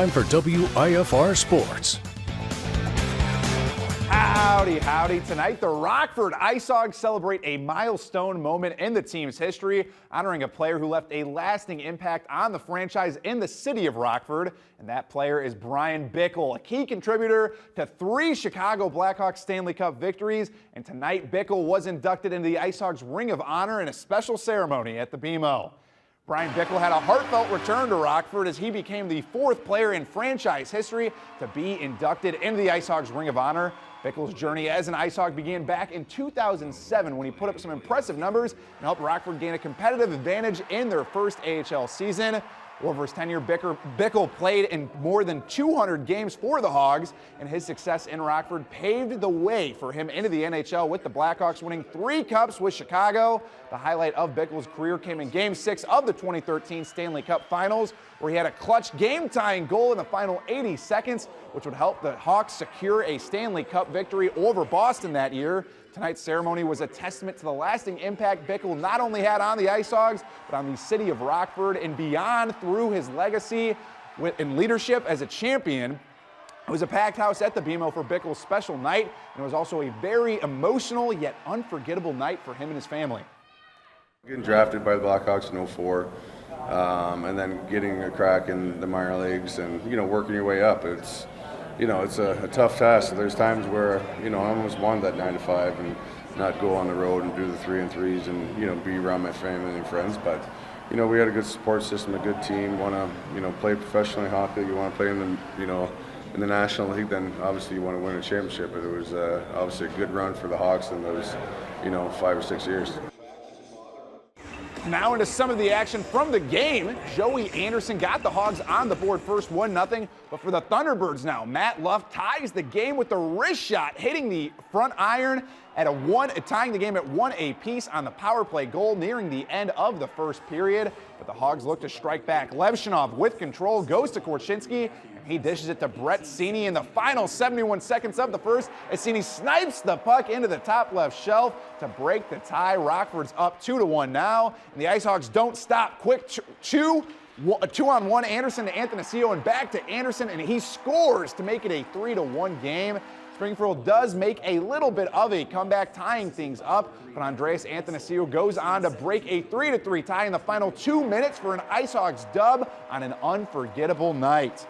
Time for WIFR Sports. Howdy, howdy. Tonight, the Rockford IceHogs celebrate a milestone moment in the team's history, honoring a player who left a lasting impact on the franchise in the city of Rockford. And that player is Brian Bickle, a key contributor to 3 Chicago Blackhawks Stanley Cup victories. And tonight, Bickle was inducted into the IceHogs Ring of Honor in a special ceremony at the BMO. Brian Bickle had a heartfelt return to Rockford as he became the 4th player in franchise history to be inducted into the IceHogs Ring of Honor. Bickle's journey as an IceHog began back in 2007 when he put up some impressive numbers and helped Rockford gain a competitive advantage in their first AHL season. Over his tenure, Bickle played in more than 200 games for the Hogs, and his success in Rockford paved the way for him into the NHL with the Blackhawks winning 3 cups with Chicago. The highlight of Bickle's career came in Game 6 of the 2013 Stanley Cup Finals, where he had a clutch game-tying goal in the final 80 seconds, which would help the Hawks secure a Stanley Cup victory over Boston that year. Tonight's ceremony was a testament to the lasting impact Bickle not only had on the IceHogs, but on the city of Rockford and beyond through his legacy in leadership as a champion. It was a packed house at the BMO for Bickle's special night, and it was also a very emotional yet unforgettable night for him and his family. Getting drafted by the Blackhawks in 04, and then getting a crack in the minor leagues and, working your way up. It's a tough task. There's times where, I almost wanted that 9 to 5 and not go on the road and do the 3-on-3s and, be around my family and friends. But, we had a good support system, a good team. Want to, play professionally hockey. You want to play in the, in the National League, then obviously you want to win a championship. But it was obviously a good run for the Hawks in those, 5 or 6 years. Now into some of the action from the game. Joey Anderson got the Hogs on the board first, 1-0. But for the Thunderbirds now, Matt Luff ties the game with the wrist shot, hitting the front iron at tying the game at 1 apiece on the power play goal nearing the end of the first period. But the Hogs look to strike back. Levshinov with control goes to Korchinski, and he dishes it to Brett Seney in the final 71 seconds of the first as Seney snipes the puck into the top left shelf to break the tie. Rockford's up 2-1 now, and the IceHogs don't stop. Quick a 2-on-1, Anderson to Athanasio and back to Anderson, and he scores to make it a 3-1 game. Springfield does make a little bit of a comeback, tying things up, but Andreas Athanasio goes on to break a 3-3 tie in the final 2 minutes for an IceHogs dub on an unforgettable night.